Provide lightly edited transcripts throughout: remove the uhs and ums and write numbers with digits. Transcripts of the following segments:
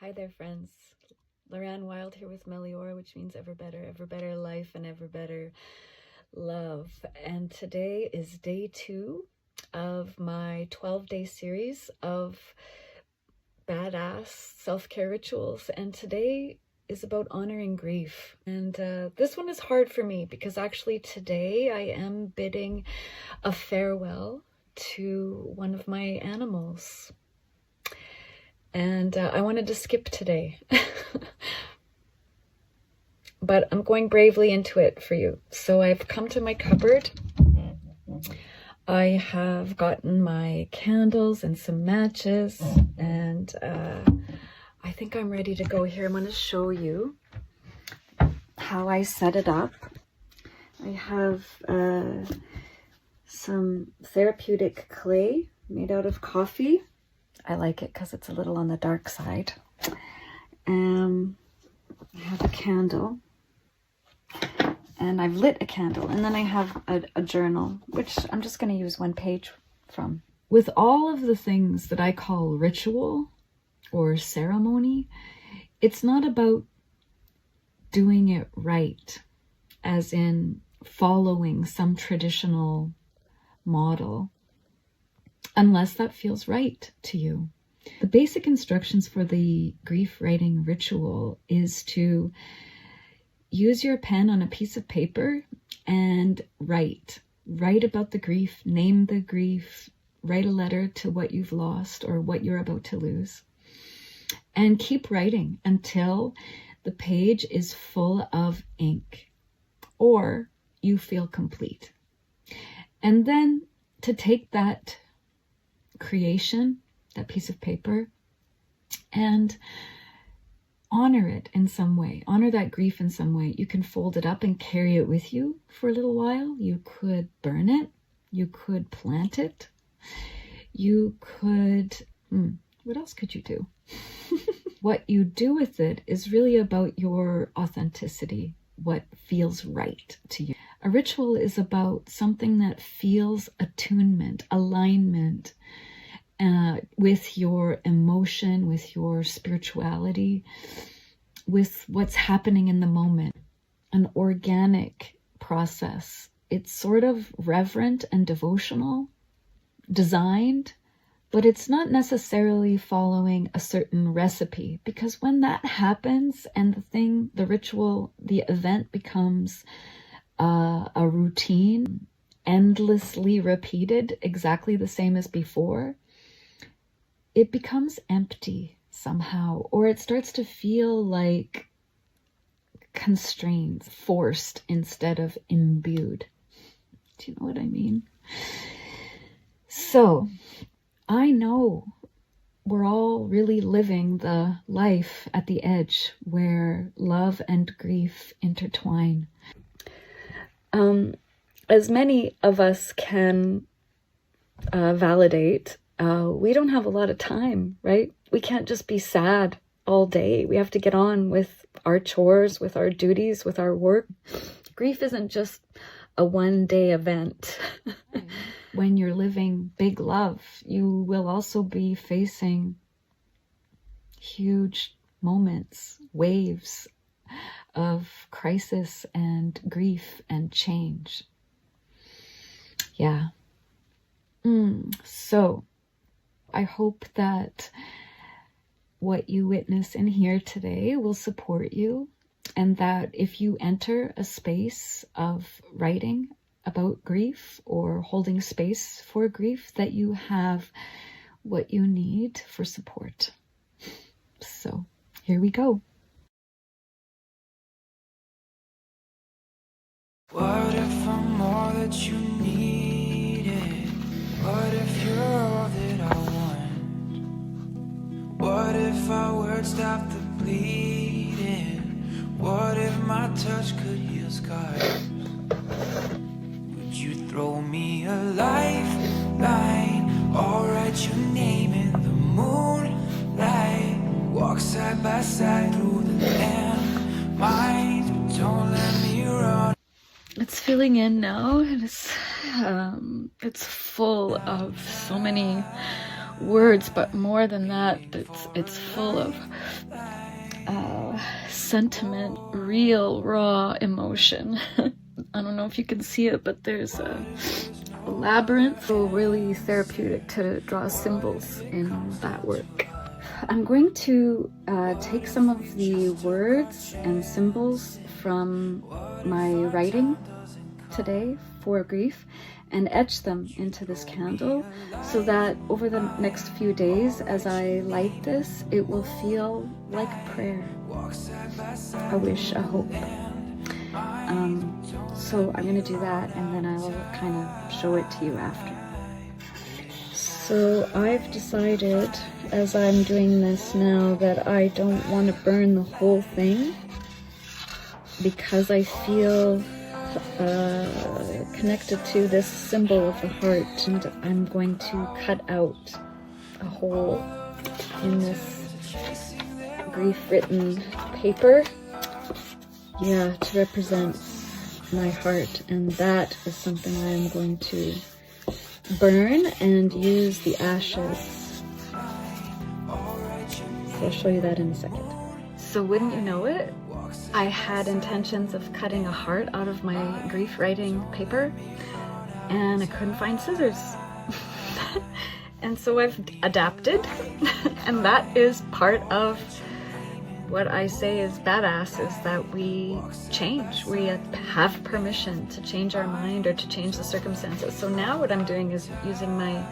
Hi there, friends. Loran Wild here with Meliora, which means ever better life, and ever better love. And today is day 2 of my 12-day series of badass self-care rituals. And today is about honoring grief. And this one is hard for me because actually today I am bidding a farewell to one of my animals. And I wanted to skip today, but I'm going bravely into it for you. So I've come to my cupboard. I have gotten my candles and some matches, and I think I'm ready to go here. I'm going to show you how I set it up. I have some Therapeutic clay made out of coffee. I like it because it's a little on the dark side. I have a candle, and I've lit a candle, and then I have a journal, which I'm just going to use one page from. With all of the things that I call ritual or ceremony, it's not about doing it right, as in following some traditional model, unless that feels right to you. The basic instructions for the grief writing ritual is to use your pen on a piece of paper and write about the grief, name the grief, write a letter to what you've lost or what you're about to lose, and keep writing until the page is full of ink or you feel complete. And then to take that creation, that piece of paper, and honor it in some way, honor that grief in some way. You can fold it up and carry it with you for a little while. You could burn it. You could plant it. You could, what else could you do? What you do with it is really about your authenticity, what feels right to you. A ritual is about something that feels attunement, alignment, with your emotion, with your spirituality, with what's happening in the moment. An organic process. It's sort of reverent and devotional, designed, but it's not necessarily following a certain recipe, because when that happens and the ritual, the event becomes a routine, endlessly repeated, exactly the same as before, it becomes empty somehow, or it starts to feel like constrained, forced instead of imbued. Do you know what I mean? So I know we're all really living the life at the edge where love and grief intertwine. As many of us can validate, we don't have a lot of time, right? We can't just be sad all day. We have to get on with our chores, with our duties, with our work. Grief isn't just a one-day event. When you're living big love, you will also be facing huge moments, waves of crisis and grief and change. Yeah. So I hope that what you witness and hear today will support you, and that if you enter a space of writing about grief or holding space for grief, that you have what you need for support. So here we go. What if I'm all that you needed? What if you're all that I want? What if our words stop the bleeding? What if my touch could heal scars? Would you throw me a lifeline or write your name in the moonlight? Walk side by side through the landmines, but don't let me run. It's filling in now, and it's full of so many words, but more than that, it's full of sentiment, real raw emotion. I don't know if you can see it, but there's a labyrinth. So really therapeutic to draw symbols in that work. I'm going to take some of the words and symbols from my writing today for grief and etch them into this candle, so that over the next few days as I light this, it will feel like a prayer, a wish, a hope. So I'm going to do that, and then I will kind of show it to you after. So I've decided, as I'm doing this now, that I don't want to burn the whole thing, because I feel connected to this symbol of the heart, and I'm going to cut out a hole in this grief-written paper, to represent my heart, and that is something I'm going to burn and use the ashes. So I'll show you that in a second. So wouldn't you know it, I had intentions of cutting a heart out of my grief writing paper, and I couldn't find scissors. And so I've adapted, and that is part of what I say is badass, is that we change. We have permission to change our mind or to change the circumstances. So now what I'm doing is using my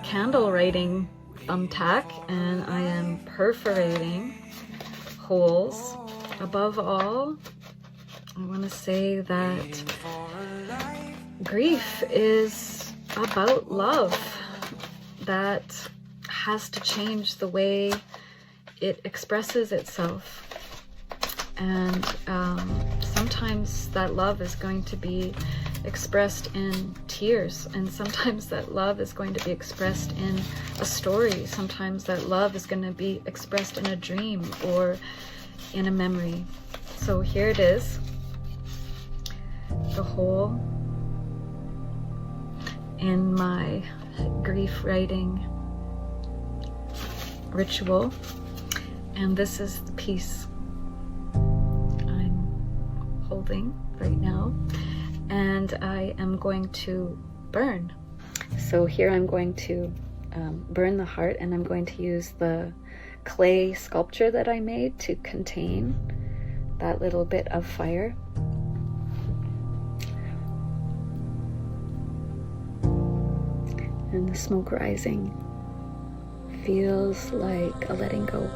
candle writing thumbtack, and I am perforating holes. Above all, I want to say that grief is about love that has to change the way it expresses itself, and sometimes that love is going to be expressed in tears, and sometimes that love is going to be expressed in a story, sometimes that love is going to be expressed in a dream or in a memory. So here it is, the hole in my grief writing ritual. And this is the piece I'm holding right now, and I am going to burn. So here I'm going to burn the heart, and I'm going to use the clay sculpture that I made to contain that little bit of fire. And the smoke rising feels like a letting go.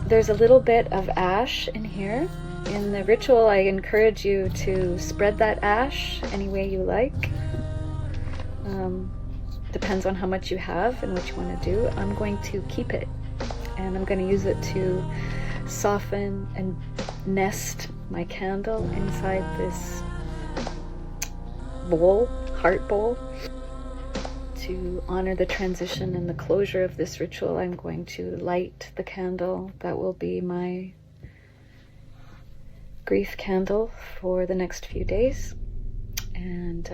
There's a little bit of ash in here. In the ritual, I encourage you to spread that ash any way you like. Depends on how much you have and what you want to do. I'm going to keep it, and I'm going to use it to soften and nest my candle inside this bowl, heart bowl. To honor the transition and the closure of this ritual, I'm going to light the candle that will be my grief candle for the next few days. And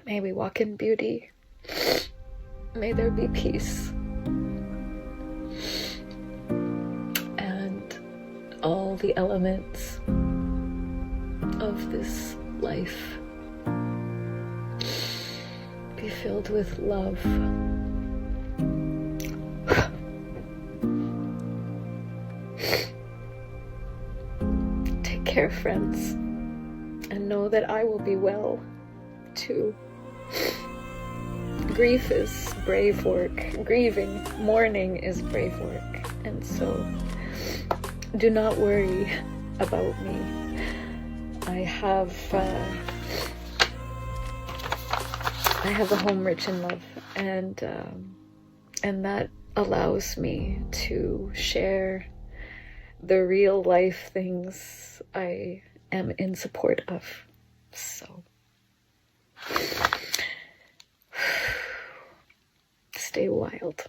may we walk in beauty. May there be peace. And all the elements of this life be filled with love. Take care, friends, and know that I will be well too. Grief is brave work. Grieving, mourning is brave work. And so do not worry about me. I have a home rich in love, and that allows me to share the real life things I am in support of. So stay wild.